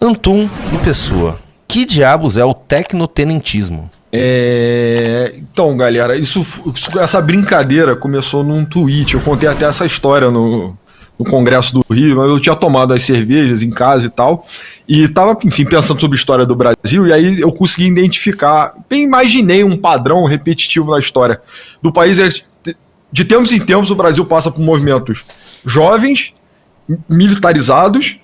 Antum e Pessoa, que diabos é o tecnotenentismo? Então, galera, essa brincadeira começou num tweet. Eu contei até essa história no Congresso do Rio, mas eu tinha tomado as cervejas em casa e tal, e tava, enfim, pensando sobre a história do Brasil, e aí eu consegui identificar, imaginei um padrão repetitivo na história do país. De tempos em tempos o Brasil passa por movimentos jovens, militarizados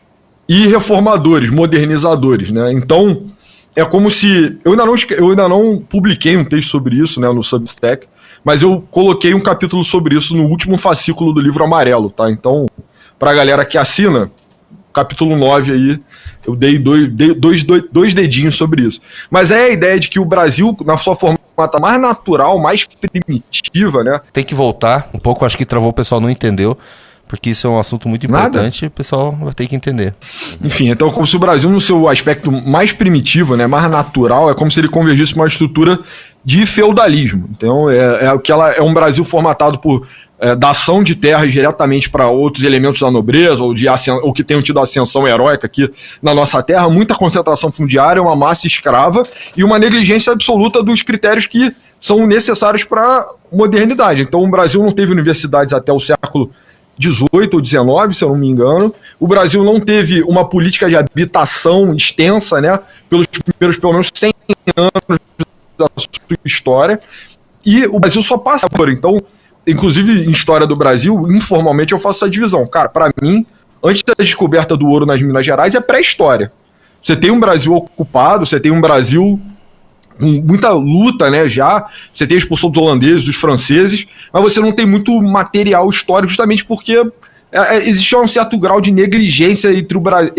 e reformadores, modernizadores, né? Então é como se... Eu ainda não publiquei um texto sobre isso, né, no Substack, mas eu coloquei um capítulo sobre isso no último fascículo do livro amarelo, tá? Então, pra galera que assina, capítulo 9 aí, eu dei dois dedinhos sobre isso. Mas é a ideia de que o Brasil, na sua formata mais natural, mais primitiva, né? Tem que voltar um pouco, acho que travou, o pessoal não entendeu, porque isso é um assunto muito importante. O pessoal vai ter que entender. Enfim, então como se o Brasil, no seu aspecto mais primitivo, né, mais natural, é como se ele convergisse para uma estrutura de feudalismo. Então é um Brasil formatado por dação de terras diretamente para outros elementos da nobreza, ou que tenham tido ascensão heróica aqui na nossa terra, muita concentração fundiária, uma massa escrava e uma negligência absoluta dos critérios que são necessários para a modernidade. Então o Brasil não teve universidades até o século 18 ou 19, se eu não me engano. O Brasil não teve uma política de habitação extensa, né, pelos primeiros, pelo menos, 100 anos da sua história. E o Brasil só passa por... Então, inclusive, em história do Brasil, informalmente eu faço essa divisão. Cara, para mim, antes da descoberta do ouro nas Minas Gerais, é pré-história. Você tem um Brasil ocupado, você tem um Brasil com muita luta, né, já. Você tem a expulsão dos holandeses, dos franceses, mas você não tem muito material histórico, justamente porque existia um certo grau de negligência entre o Brasil...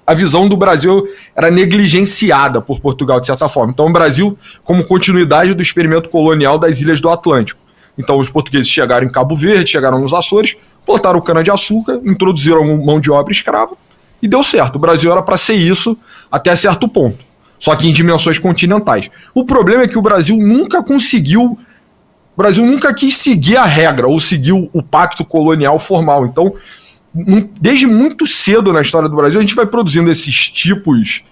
A visão do Brasil era negligenciada por Portugal, de certa forma. Então, o Brasil, como continuidade do experimento colonial das ilhas do Atlântico. Então, os portugueses chegaram em Cabo Verde, chegaram nos Açores, plantaram cana-de-açúcar, introduziram mão de obra escrava e deu certo. O Brasil era para ser isso até certo ponto, só que em dimensões continentais. O problema é que o Brasil nunca conseguiu... O Brasil nunca quis seguir a regra ou seguir o pacto colonial formal. Então, desde muito cedo na história do Brasil, a gente vai produzindo esses tipos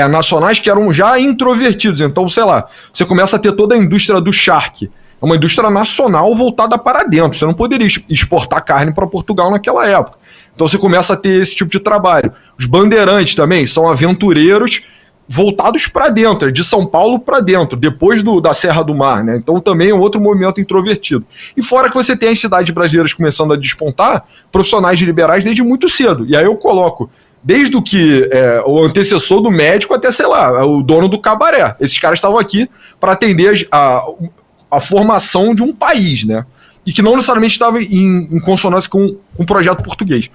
nacionais que eram já introvertidos. Então, sei lá, você começa a ter toda a indústria do charque. É uma indústria nacional voltada para dentro. Você não poderia exportar carne para Portugal naquela época. Então você começa a ter esse tipo de trabalho. Os bandeirantes também são aventureiros voltados para dentro, de São Paulo para dentro, depois da Serra do Mar, né? Então também é um outro movimento introvertido. E fora que você tem as cidades brasileiras começando a despontar, profissionais liberais desde muito cedo. E aí eu coloco, desde o que o antecessor do médico até, sei lá, o dono do cabaré. Esses caras estavam aqui para atender a formação de um país, né? E que não necessariamente estava em consonância com o projeto português.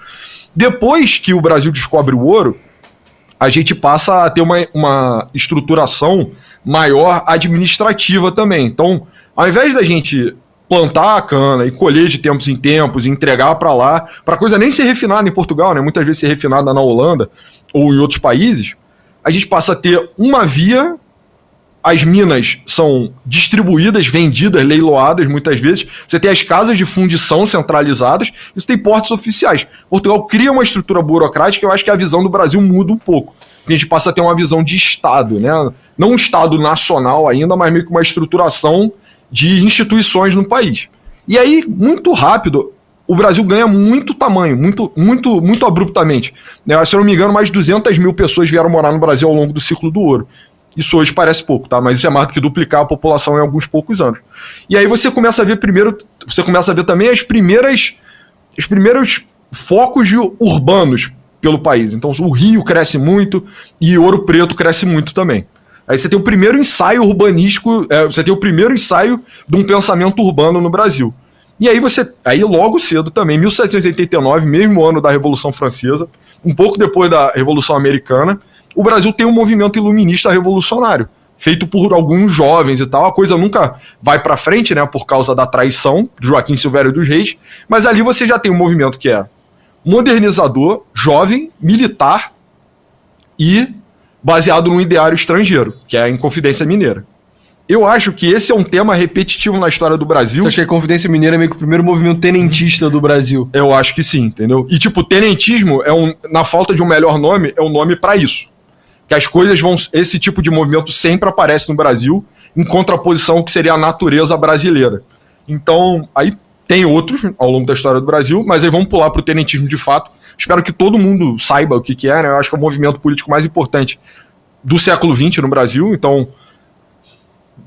Depois que o Brasil descobre o ouro, a gente passa a ter uma estruturação maior administrativa também. Então, ao invés da gente plantar a cana e colher de tempos em tempos e entregar para lá, para a coisa nem ser refinada em Portugal, né? Muitas vezes ser refinada na Holanda ou em outros países, a gente passa a ter uma via. As minas são distribuídas, vendidas, leiloadas muitas vezes. Você tem as casas de fundição centralizadas e você tem portos oficiais. Portugal cria uma estrutura burocrática. Eu acho que a visão do Brasil muda um pouco. A gente passa a ter uma visão de Estado, né? Não um Estado nacional ainda, mas meio que uma estruturação de instituições no país. E aí, muito rápido, o Brasil ganha muito tamanho, muito abruptamente. Se eu não me engano, mais de 200 mil pessoas vieram morar no Brasil ao longo do ciclo do ouro. Isso hoje parece pouco, tá? Mas isso é mais do que duplicar a população em alguns poucos anos. E aí você começa a ver também os primeiros focos urbanos pelo país. Então o Rio cresce muito e Ouro Preto cresce muito também. Aí você tem o primeiro ensaio urbanístico, você tem o primeiro ensaio de um pensamento urbano no Brasil. E aí logo cedo também, 1789, mesmo ano da Revolução Francesa, um pouco depois da Revolução Americana, o Brasil tem um movimento iluminista revolucionário, feito por alguns jovens e tal. A coisa nunca vai para frente, né, por causa da traição de Joaquim Silvério dos Reis, mas ali você já tem um movimento que é modernizador, jovem, militar e baseado num ideário estrangeiro, que é a Inconfidência Mineira. Eu acho que esse é um tema repetitivo na história do Brasil. Você acha que a Inconfidência Mineira é meio que o primeiro movimento tenentista do Brasil? Eu acho que sim, entendeu? E tipo, tenentismo, na falta de um melhor nome, é um nome para isso. Que as coisas vão... Esse tipo de movimento sempre aparece no Brasil, em contraposição ao que seria a natureza brasileira. Então, aí tem outros ao longo da história do Brasil, mas aí vamos pular para o tenentismo de fato. Espero que todo mundo saiba o que é, né? Eu acho que é o movimento político mais importante do século XX no Brasil. Então,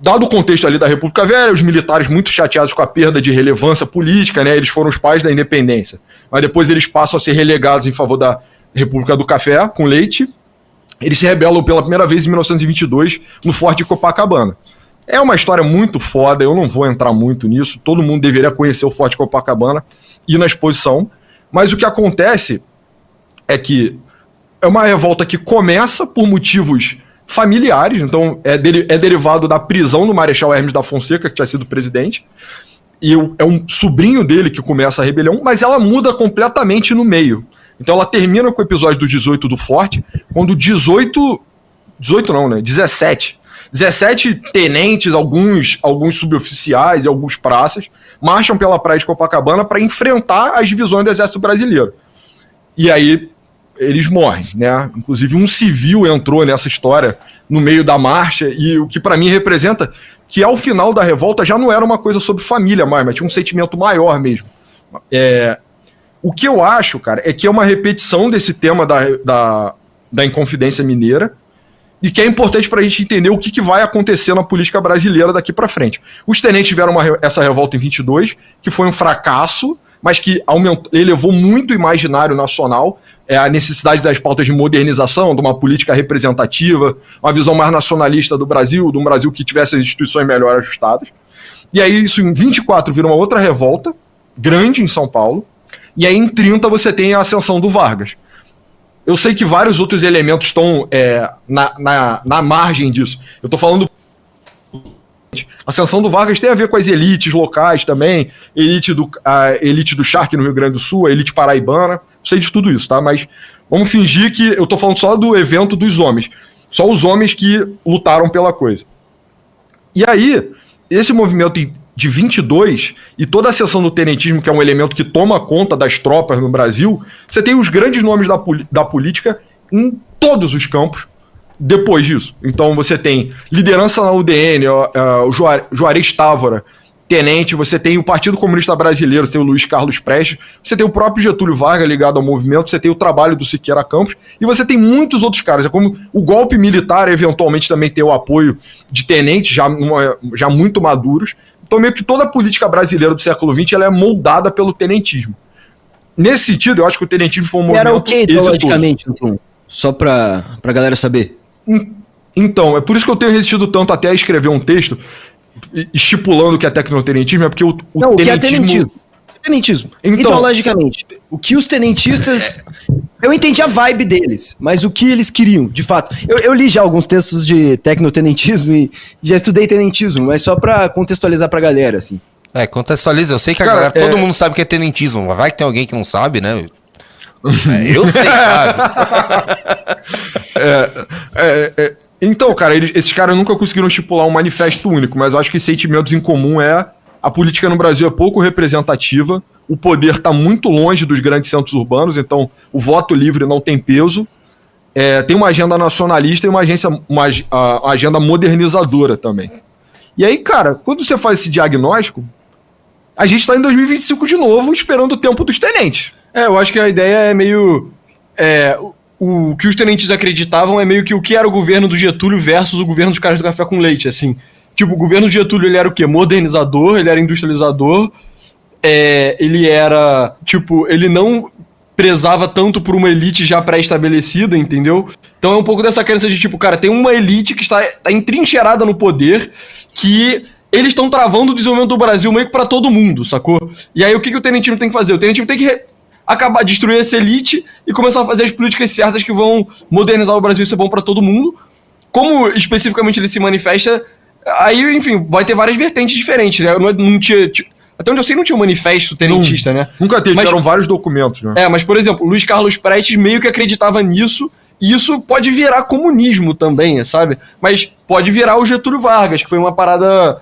dado o contexto ali da República Velha, os militares muito chateados com a perda de relevância política, né? Eles foram os pais da independência. Mas depois eles passam a ser relegados em favor da República do Café, com leite. Eles se rebelam pela primeira vez em 1922 no Forte de Copacabana. É uma história muito foda, eu não vou entrar muito nisso. Todo mundo deveria conhecer o Forte de Copacabana e ir na exposição. Mas o que acontece é que é uma revolta que começa por motivos familiares, então é derivado da prisão do Marechal Hermes da Fonseca, que tinha sido presidente, e é um sobrinho dele que começa a rebelião, mas ela muda completamente no meio. Então ela termina com o episódio do 18 do Forte, quando 17 tenentes, alguns suboficiais e alguns praças, marcham pela praia de Copacabana para enfrentar as divisões do Exército Brasileiro. E aí eles morrem, né? Inclusive um civil entrou nessa história no meio da marcha, e o que para mim representa que ao final da revolta já não era uma coisa sobre família mais, mas tinha um sentimento maior mesmo. O que eu acho, cara, é que é uma repetição desse tema da Inconfidência Mineira, e que é importante para a gente entender o que vai acontecer na política brasileira daqui para frente. Os tenentes tiveram essa revolta em 22, que foi um fracasso, mas que elevou muito o imaginário nacional, a necessidade das pautas de modernização, de uma política representativa, uma visão mais nacionalista do Brasil, de um Brasil que tivesse as instituições melhor ajustadas. E aí isso em 24 vira uma outra revolta, grande em São Paulo, e aí em 30 você tem a ascensão do Vargas. Eu sei que vários outros elementos estão na margem disso. Eu estou falando... A ascensão do Vargas tem a ver com as elites locais também, a elite do Charque no Rio Grande do Sul, a elite paraibana, sei de tudo isso, tá? Mas vamos fingir que eu tô falando só do evento dos homens, só os homens que lutaram pela coisa. E aí, esse movimento de 22 e toda a seção do tenentismo, que é um elemento que toma conta das tropas no Brasil, você tem os grandes nomes da política em todos os campos, depois disso. Então você tem liderança na UDN, o Juarez Távora, tenente, você tem o Partido Comunista Brasileiro, você tem o Luiz Carlos Prestes, você tem o próprio Getúlio Vargas ligado ao movimento, você tem o trabalho do Siqueira Campos, e você tem muitos outros caras. É como o golpe militar eventualmente também tem o apoio de tenentes já muito maduros. Então meio que toda a política brasileira do século XX ela é moldada pelo tenentismo. Nesse sentido, eu acho que o tenentismo foi um movimento... Era o que, ideologicamente, então? Só pra galera saber. Então, é por isso que eu tenho resistido tanto até a escrever um texto estipulando o que é tecnotenentismo, é porque o tenentismo... O que é tenentismo? Então, ideologicamente, o que os tenentistas... Eu entendi a vibe deles, mas o que eles queriam, de fato. Eu li já alguns textos de tecnotenentismo e já estudei tenentismo, mas só pra contextualizar pra galera, assim. Contextualiza. Eu sei que a galera, todo mundo sabe o que é tenentismo, mas vai que tem alguém que não sabe, né? Eu sei, cara. Então, cara, esses caras nunca conseguiram estipular um manifesto único, mas eu acho que sentimentos em comum a política no Brasil é pouco representativa, o poder está muito longe dos grandes centros urbanos, então o voto livre não tem peso, tem uma agenda nacionalista e uma agenda modernizadora também. E aí, cara, quando você faz esse diagnóstico, a gente está em 2025 de novo, esperando o tempo dos tenentes. Eu acho que a ideia é meio... O que os tenentes acreditavam é meio que o que era o governo do Getúlio versus o governo dos caras do café com leite, assim. Tipo, o governo do Getúlio, ele era o quê? Modernizador, ele era industrializador, ele era, tipo, ele não prezava tanto por uma elite já pré-estabelecida, entendeu? Então é um pouco dessa crença de, tipo, cara, tem uma elite que está entrincheirada no poder, que eles estão travando o desenvolvimento do Brasil meio que pra todo mundo, sacou? E aí o que o tenentismo tem que fazer? O tenentismo tem que acabar, destruir essa elite e começar a fazer as políticas certas que vão modernizar o Brasil e ser bom pra todo mundo. Como especificamente ele se manifesta, aí, enfim, vai ter várias vertentes diferentes, né? Não tinha, até onde eu sei, não tinha um manifesto tenentista, né? Nunca teve, tiveram vários documentos, né? Mas, por exemplo, Luiz Carlos Prestes meio que acreditava nisso, e isso pode virar comunismo também, sabe? Mas pode virar o Getúlio Vargas, que foi uma parada...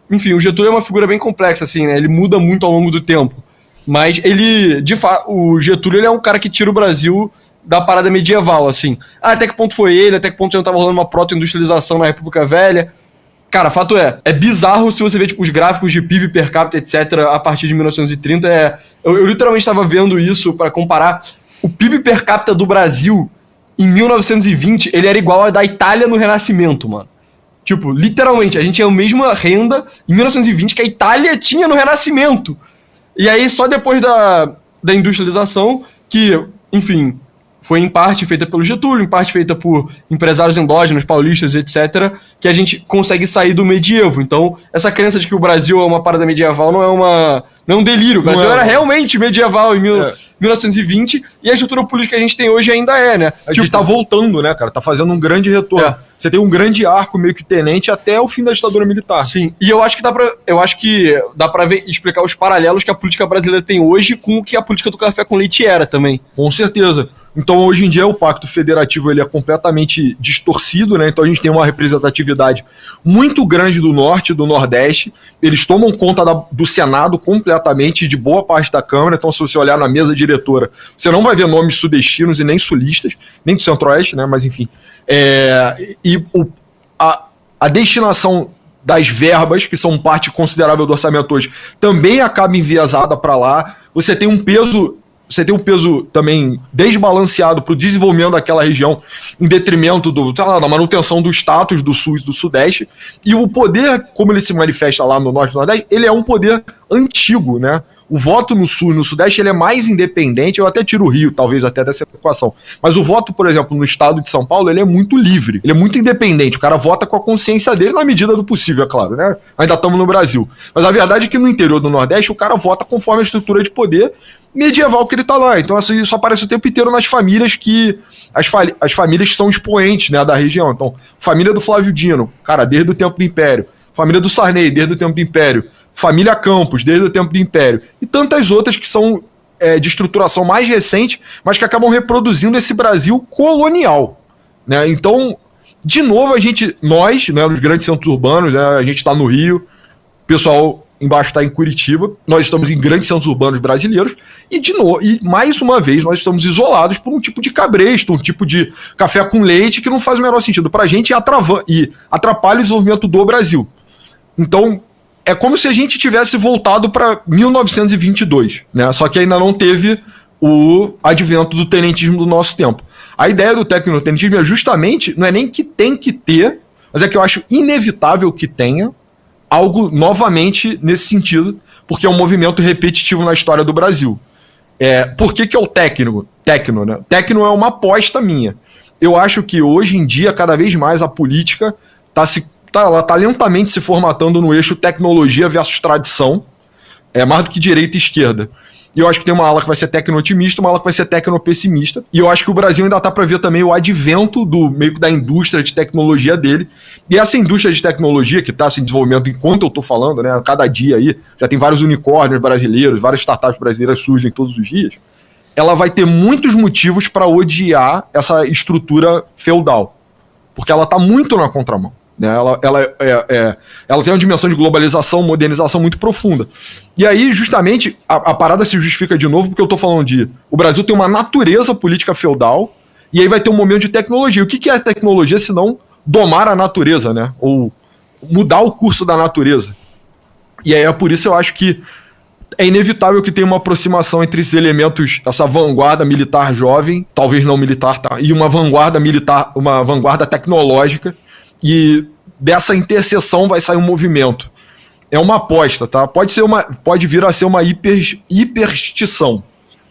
Enfim, o Getúlio é uma figura bem complexa, assim, né? Ele muda muito ao longo do tempo. Mas ele, de fato, o Getúlio ele é um cara que tira o Brasil da parada medieval, assim. Até que ponto foi ele, até que ponto já não tava rolando uma proto-industrialização na República Velha. Cara, fato é bizarro se você ver, tipo, os gráficos de PIB per capita, etc., a partir de 1930, eu literalmente estava vendo isso para comparar. O PIB per capita do Brasil, em 1920, ele era igual ao da Itália no Renascimento, mano. Tipo, literalmente, a gente tinha a mesma renda em 1920 que a Itália tinha no Renascimento. E aí, só depois da industrialização, que, enfim, foi em parte feita pelo Getúlio, em parte feita por empresários endógenos, paulistas, etc., que a gente consegue sair do medievo. Então, essa crença de que o Brasil é uma parada medieval não é um delírio. O Brasil era realmente medieval em 1920, e a estrutura política que a gente tem hoje ainda né? A gente tá voltando, né, cara? Tá fazendo um grande retorno. Você tem um grande arco meio que tenente até o fim da ditadura militar. Sim, e eu acho que dá pra explicar os paralelos que a política brasileira tem hoje com o que a política do café com leite era também. Com certeza. Então, hoje em dia, o Pacto Federativo ele é completamente distorcido, né? Então, a gente tem uma representatividade muito grande do Norte e do Nordeste. Eles tomam conta do Senado completamente, de boa parte da Câmara. Então, se você olhar na mesa diretora, você não vai ver nomes sudestinos e nem sulistas, nem do Centro-Oeste, né? Mas, enfim. A destinação das verbas, que são parte considerável do orçamento hoje, também acaba enviesada para lá. Você tem um peso também desbalanceado para o desenvolvimento daquela região, em detrimento da manutenção do status do Sul e do Sudeste. E o poder, como ele se manifesta lá no Norte e no Nordeste, ele é um poder antigo, né? O voto no Sul e no Sudeste ele é mais independente, eu até tiro o Rio, talvez, até dessa equação. Mas o voto, por exemplo, no estado de São Paulo, ele é muito livre, ele é muito independente. O cara vota com a consciência dele na medida do possível, é claro, né? Ainda estamos no Brasil. Mas a verdade é que no interior do Nordeste, o cara vota conforme a estrutura de poder medieval que ele tá lá. Então, assim, isso aparece o tempo inteiro nas famílias as famílias que são expoentes, né, da região. Então, família do Flávio Dino, cara, desde o tempo do Império. Família do Sarney, desde o tempo do Império. Família Campos, desde o tempo do Império. E tantas outras que são de estruturação mais recente, mas que acabam reproduzindo esse Brasil colonial, né? Então, de novo, nós, né, nos grandes centros urbanos, né, a gente está no Rio, o pessoal embaixo está em Curitiba, nós estamos em grandes centros urbanos brasileiros, e mais uma vez nós estamos isolados por um tipo de cabresto, um tipo de café com leite que não faz o menor sentido para a gente e atrapalha o desenvolvimento do Brasil. Então, é como se a gente tivesse voltado para 1922, né? Só que ainda não teve o advento do tenentismo do nosso tempo. A ideia do tecnotenentismo é justamente, não é nem que tem que ter, mas é que eu acho inevitável que tenha algo novamente nesse sentido, porque é um movimento repetitivo na história do Brasil. Por que é o tecno, né? Tecno é uma aposta minha. Eu acho que hoje em dia, cada vez mais, a política ela está lentamente se formatando no eixo tecnologia versus tradição, mais do que direita e esquerda. E eu acho que tem uma ala que vai ser tecno-otimista, uma ala que vai ser tecno-pessimista. E eu acho que o Brasil ainda está para ver também o advento meio que da indústria de tecnologia dele. E essa indústria de tecnologia que está se desenvolvendo enquanto eu estou falando, né, cada dia aí, já tem vários unicórnios brasileiros, várias startups brasileiras surgem todos os dias, ela vai ter muitos motivos para odiar essa estrutura feudal. Porque ela está muito na contramão. Ela tem uma dimensão de globalização, modernização muito profunda. E aí, justamente, a parada se justifica de novo, porque eu estou falando o Brasil tem uma natureza política feudal, e aí vai ter um momento de tecnologia. O que é a tecnologia, se não domar a natureza, né? Ou mudar o curso da natureza. E aí é por isso eu acho que é inevitável que tenha uma aproximação entre esses elementos, essa vanguarda militar jovem, talvez não militar, tá? E uma vanguarda militar, uma vanguarda tecnológica, e dessa interseção vai sair um movimento. É uma aposta, tá? Pode vir a ser uma hiperstição,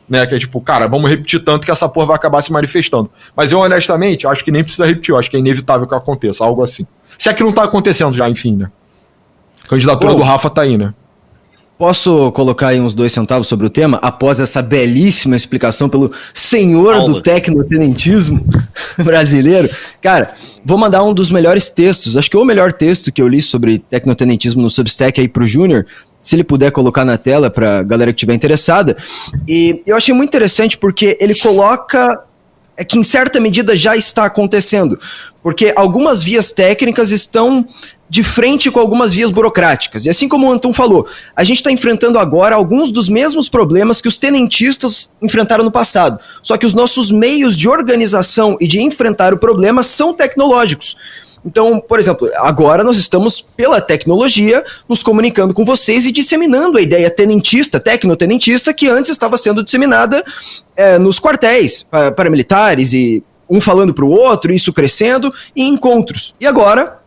né? Que é tipo, cara, vamos repetir tanto que essa porra vai acabar se manifestando. Mas eu, honestamente, acho que nem precisa repetir, eu acho que é inevitável que aconteça, algo assim. Se é que não tá acontecendo já, enfim, né? A candidatura do Rafa tá aí, né? Posso colocar aí uns 2 centavos sobre o tema, após essa belíssima explicação pelo senhor do tecnotenentismo brasileiro? Cara, vou mandar um dos melhores textos, acho que o melhor texto que eu li sobre tecnotenentismo no Substack aí pro Júnior, se ele puder colocar na tela pra galera que estiver interessada. E eu achei muito interessante porque ele coloca que em certa medida já está acontecendo, porque algumas vias técnicas estão de frente com algumas vias burocráticas. E assim como o Anton falou, a gente está enfrentando agora alguns dos mesmos problemas que os tenentistas enfrentaram no passado. Só que os nossos meios de organização e de enfrentar o problema são tecnológicos. Então, por exemplo, agora nós estamos, pela tecnologia, nos comunicando com vocês e disseminando a ideia tenentista, tecnotenentista, que antes estava sendo disseminada nos quartéis paramilitares, e um falando para o outro, isso crescendo, e encontros. E agora,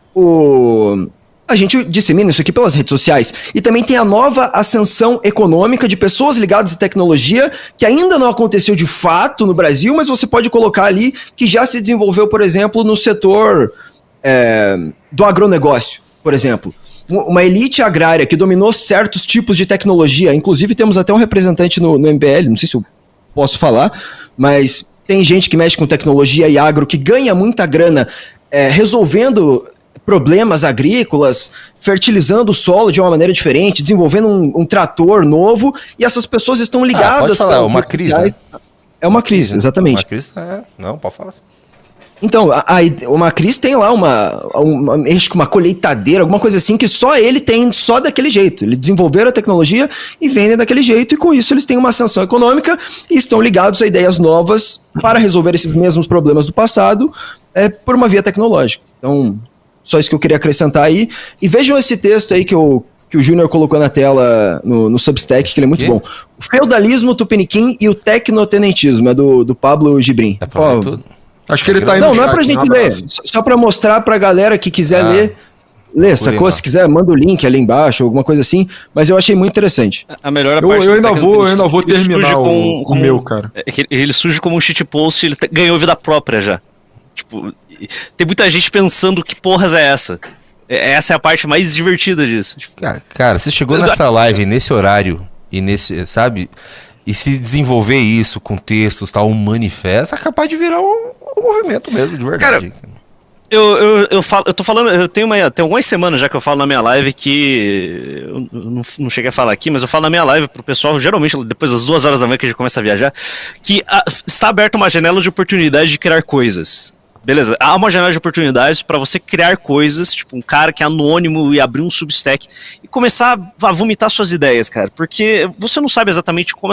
a gente dissemina isso aqui pelas redes sociais. E também tem a nova ascensão econômica de pessoas ligadas à tecnologia, que ainda não aconteceu de fato no Brasil, mas você pode colocar ali que já se desenvolveu, por exemplo, no setor do agronegócio, por exemplo. Uma elite agrária que dominou certos tipos de tecnologia. Inclusive temos até um representante no MBL, não sei se eu posso falar, mas tem gente que mexe com tecnologia e agro que ganha muita grana resolvendo problemas agrícolas, fertilizando o solo de uma maneira diferente, desenvolvendo um trator novo, e essas pessoas estão ligadas... pode falar, é uma crise, né? É uma crise, exatamente. Uma crise, não, pode falar assim. Então, o Macris tem lá acho que uma colheitadeira, alguma coisa assim, que só ele tem, só daquele jeito. Eles desenvolveram a tecnologia e vendem daquele jeito, e com isso eles têm uma ascensão econômica e estão ligados a ideias novas para resolver esses mesmos problemas do passado por uma via tecnológica. Então, só isso que eu queria acrescentar aí. E vejam esse texto aí que o Júnior colocou na tela no Substack, que ele é muito bom. O feudalismo tupiniquim e o tecnotenentismo, é do Pablo Gibrim. É pra ver tudo? Acho que ele tá aí no chat. Não é pra gente ler, só pra mostrar pra galera que quiser ler, sacou? Se quiser, manda o link ali embaixo, alguma coisa assim, mas eu achei muito interessante. A melhor parte eu ainda vou terminar o meu, cara. Ele surge como um shitpost, ele ganhou vida própria já. Tipo, tem muita gente pensando que porras é essa. Essa é a parte mais divertida disso. Tipo, cara, você chegou nessa live, nesse horário, e nesse, sabe... E se desenvolver isso com textos, tal, um manifesto, é capaz de virar um movimento mesmo, de verdade. Cara, eu tô falando, tem algumas semanas já que eu falo na minha live que, eu não cheguei a falar aqui, mas eu falo na minha live pro pessoal, geralmente depois das 2 horas da manhã que a gente começa a viajar, que está aberta uma janela de oportunidade de criar coisas. Beleza, há uma janela de oportunidades para você criar coisas, tipo um cara que é anônimo e abrir um Substack e começar a vomitar suas ideias, cara, porque você não sabe exatamente como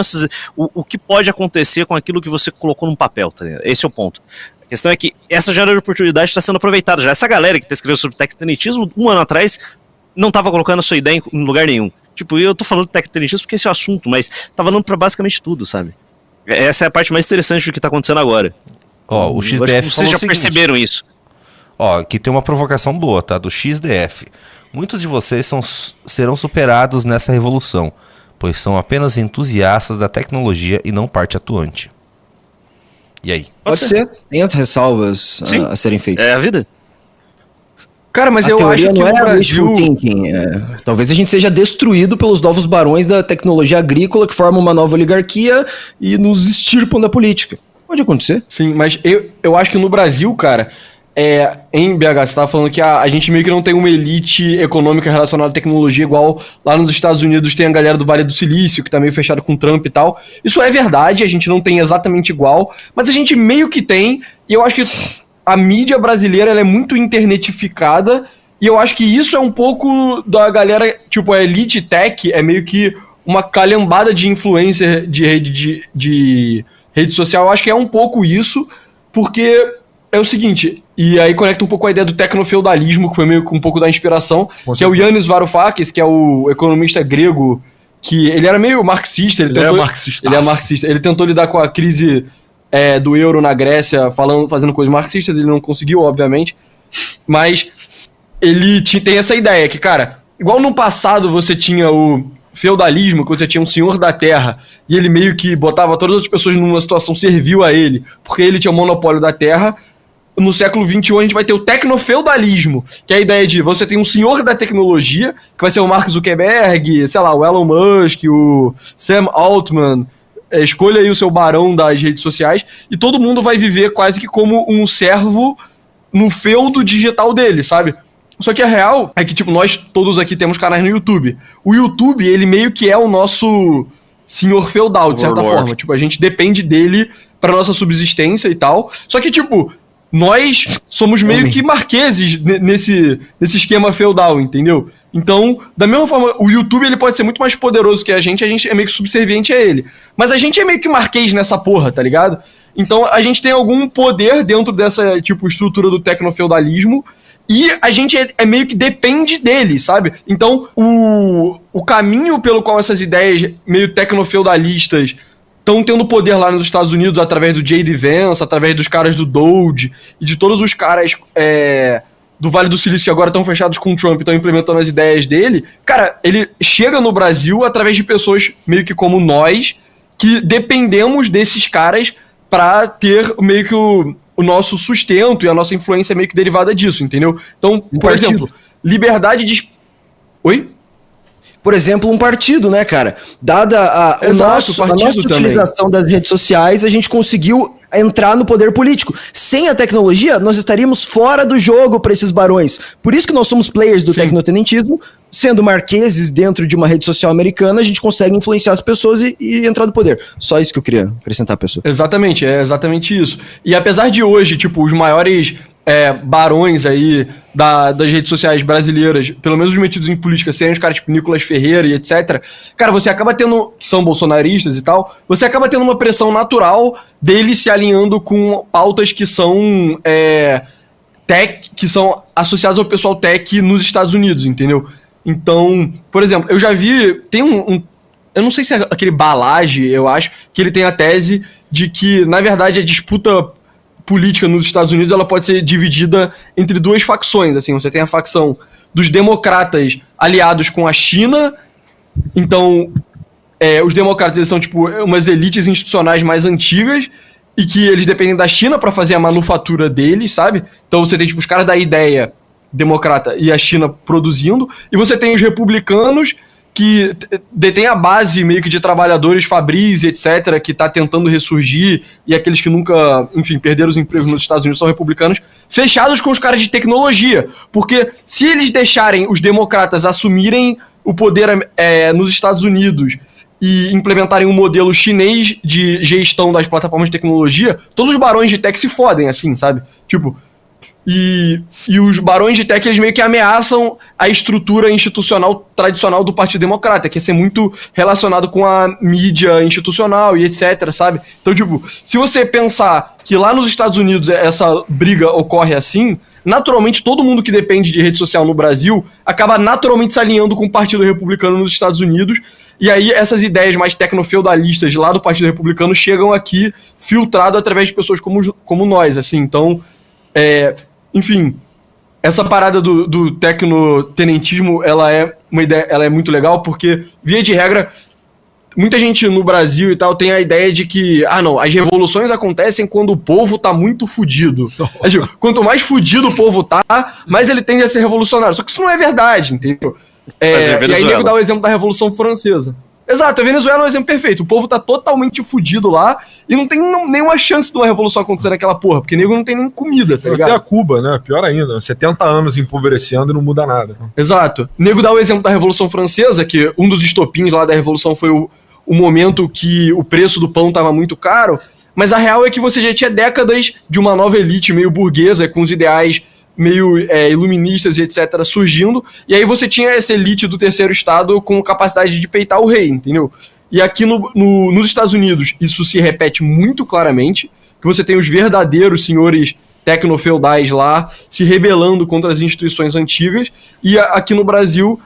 o que pode acontecer com aquilo que você colocou num papel, tá ligado? Esse é o ponto. A questão é que essa janela de oportunidade está sendo aproveitada já. Essa galera que está escrevendo sobre tecnotenentismo, 1 ano atrás, não estava colocando a sua ideia em lugar nenhum. Tipo, eu tô falando de tecnotenentismo porque esse é o assunto, mas tá valendo para basicamente tudo, sabe? Essa é a parte mais interessante do que tá acontecendo agora. Ó, o XDF vocês já perceberam isso. Ó, aqui tem uma provocação boa, tá? Do XDF. Muitos de vocês serão superados nessa revolução, pois são apenas entusiastas da tecnologia e não parte atuante. E aí? Pode ser. Tem as ressalvas a serem feitas. É a vida. Cara, mas eu acho que não é wishful thinking. Talvez a gente seja destruído pelos novos barões da tecnologia agrícola que formam uma nova oligarquia e nos extirpam da política. Pode acontecer. Sim, mas eu acho que no Brasil, cara, em BH, você tava falando que a gente meio que não tem uma elite econômica relacionada à tecnologia igual lá nos Estados Unidos tem a galera do Vale do Silício, que tá meio fechado com Trump e tal. Isso é verdade, a gente não tem exatamente igual, mas a gente meio que tem, e eu acho que a mídia brasileira ela é muito internetificada, e eu acho que isso é um pouco da galera, tipo, a elite tech é meio que uma calhambada de influencer de rede social. Eu acho que é um pouco isso, porque é o seguinte, e aí conecta um pouco a ideia do tecnofeudalismo, que foi meio que um pouco da inspiração, que é o Yanis Varoufakis, que é o economista grego, que ele era meio marxista, ele é marxista, ele tentou lidar com a crise do euro na Grécia, fazendo coisas marxistas, ele não conseguiu, obviamente, mas ele tem essa ideia que, cara, igual no passado você tinha o feudalismo, que você tinha um senhor da terra, e ele meio que botava todas as pessoas numa situação servil a ele, porque ele tinha o monopólio da terra. No século XXI a gente vai ter o tecnofeudalismo, que é a ideia de você tem um senhor da tecnologia, que vai ser o Mark Zuckerberg, sei lá, o Elon Musk, o Sam Altman, escolha aí o seu barão das redes sociais, e todo mundo vai viver quase que como um servo no feudo digital dele, sabe? Só que a real é que, tipo, nós todos aqui temos canais no YouTube. O YouTube, ele meio que é o nosso senhor feudal, de certa forma. Tipo, a gente depende dele pra nossa subsistência e tal. Só que, tipo, nós somos meio que marqueses nesse esquema feudal, entendeu? Então, da mesma forma, o YouTube ele pode ser muito mais poderoso que a gente é meio que subserviente a ele. Mas a gente é meio que marquês nessa porra, tá ligado? Então, a gente tem algum poder dentro dessa, tipo, estrutura do tecnofeudalismo e a gente é meio que depende dele, sabe? Então, o caminho pelo qual essas ideias meio tecnofeudalistas estão tendo poder lá nos Estados Unidos através do J.D. Vance, através dos caras do Doge e de todos os caras do Vale do Silício que agora estão fechados com o Trump e estão implementando as ideias dele, cara, ele chega no Brasil através de pessoas meio que como nós, que dependemos desses caras para ter meio que o nosso sustento e a nossa influência meio que derivada disso, entendeu? Então, por exemplo, liberdade de... Oi? Por exemplo, um partido, né, cara? Dada a nossa utilização das redes sociais, a gente conseguiu entrar no poder político. Sem a tecnologia, nós estaríamos fora do jogo para esses barões. Por isso que nós somos players do tecnotenentismo, sendo marqueses dentro de uma rede social americana, a gente consegue influenciar as pessoas e entrar no poder. Só isso que eu queria acrescentar, pessoal. Exatamente, é exatamente isso. E apesar de hoje, tipo, os maiores barões aí das redes sociais brasileiras, pelo menos os metidos em política, serem os caras tipo Nicolas Ferreira e etc. Cara, você acaba tendo, que são bolsonaristas e tal, você acaba tendo uma pressão natural deles se alinhando com pautas que são tech, que são associadas ao pessoal tech nos Estados Unidos, entendeu? Então, por exemplo, eu já vi, tem eu não sei se é aquele Balage, eu acho, que ele tem a tese de que, na verdade, a disputa política nos Estados Unidos ela pode ser dividida entre duas facções, assim, você tem a facção dos democratas aliados com a China, então os democratas eles são tipo umas elites institucionais mais antigas e que eles dependem da China para fazer a manufatura deles, sabe? Então você tem tipo os caras da ideia democrata e a China produzindo, e você tem os republicanos que detém a base meio que de trabalhadores fabris, etc., que está tentando ressurgir, e aqueles que nunca, enfim, perderam os empregos nos Estados Unidos são republicanos, fechados com os caras de tecnologia. Porque se eles deixarem os democratas assumirem o poder nos Estados Unidos e implementarem um modelo chinês de gestão das plataformas de tecnologia, todos os barões de tech se fodem, assim, sabe? Tipo... E os barões de tech, eles meio que ameaçam a estrutura institucional tradicional do Partido Democrata, que é ser muito relacionado com a mídia institucional e etc, sabe? Então, tipo, se você pensar que lá nos Estados Unidos essa briga ocorre assim, naturalmente todo mundo que depende de rede social no Brasil acaba naturalmente se alinhando com o Partido Republicano nos Estados Unidos, e aí essas ideias mais tecnofeudalistas lá do Partido Republicano chegam aqui filtrado através de pessoas como nós, assim, então... Enfim, essa parada do tecnotenentismo, ela é uma ideia, ela é muito legal, porque, via de regra, muita gente no Brasil e tal tem a ideia de que, não, as revoluções acontecem quando o povo tá muito fudido. Quanto mais fudido o povo tá, mais ele tende a ser revolucionário. Só que isso não é verdade, entendeu? E aí nego dá o exemplo da Revolução Francesa. Exato, a Venezuela é um exemplo perfeito. O povo tá totalmente fudido lá e não tem nenhuma chance de uma revolução acontecer naquela porra, porque nego não tem nem comida, tá ligado? Até a Cuba, né? Pior ainda, 70 anos empobrecendo e não muda nada. Exato. Nego dá o exemplo da Revolução Francesa, que um dos estopins lá da Revolução foi o momento que o preço do pão tava muito caro, mas a real é que você já tinha décadas de uma nova elite meio burguesa, com os ideais meio iluministas e etc. surgindo, e aí você tinha essa elite do terceiro estado com capacidade de peitar o rei, entendeu? E aqui nos Estados Unidos isso se repete muito claramente, que você tem os verdadeiros senhores tecnofeudais lá se rebelando contra as instituições antigas, e aqui no Brasil,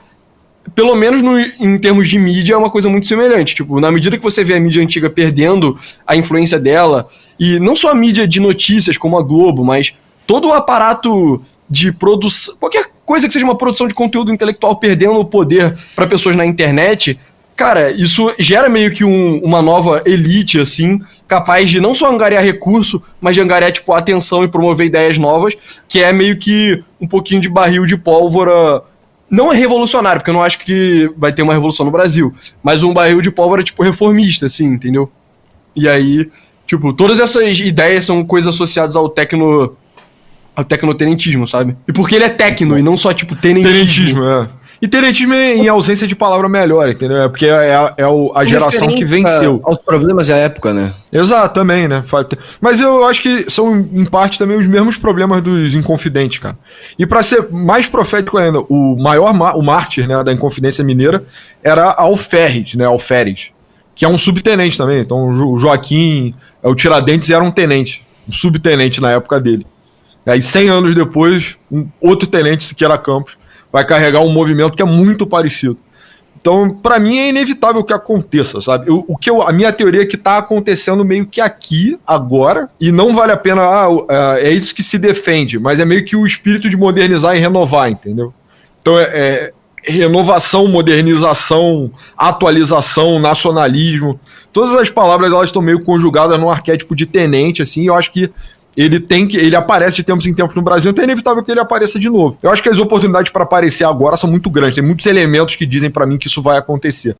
pelo menos em termos de mídia, é uma coisa muito semelhante. Tipo, na medida que você vê a mídia antiga perdendo a influência dela, e não só a mídia de notícias como a Globo, mas todo o aparato de produção, qualquer coisa que seja uma produção de conteúdo intelectual perdendo o poder para pessoas na internet, cara, isso gera meio que uma nova elite, assim, capaz de não só angariar recurso, mas de angariar, tipo, atenção e promover ideias novas, que é meio que um pouquinho de barril de pólvora. Não é revolucionário, porque eu não acho que vai ter uma revolução no Brasil, mas um barril de pólvora, tipo, reformista, assim, entendeu? E aí, tipo, todas essas ideias são coisas associadas ao tecnotenentismo, sabe? E porque ele é tecno e não só, tipo, tenentismo. Tenentismo, E tenentismo em ausência de palavra melhor, entendeu? É porque é a geração que venceu. Aos problemas da época, né? Exato, também, né? Mas eu acho que são, em parte, também os mesmos problemas dos Inconfidentes, cara. E pra ser mais profético ainda, o mártir, né, da Inconfidência Mineira era Alferes, né? Alferes, que é um subtenente também. Então o Joaquim, o Tiradentes era um tenente, um subtenente na época dele. Aí 100 anos depois, outro tenente, Siqueira Campos, vai carregar um movimento que é muito parecido. Então, para mim, é inevitável que aconteça, sabe? A minha teoria é que tá acontecendo meio que aqui, agora, e não vale a pena, é isso que se defende, mas é meio que o espírito de modernizar e renovar, entendeu? Então, renovação, modernização, atualização, nacionalismo, todas as palavras, elas estão meio conjugadas num arquétipo de tenente, assim, e eu acho que ele aparece de tempos em tempos no Brasil, então é inevitável que ele apareça de novo. Eu acho que as oportunidades para aparecer agora são muito grandes, tem muitos elementos que dizem para mim que isso vai acontecer.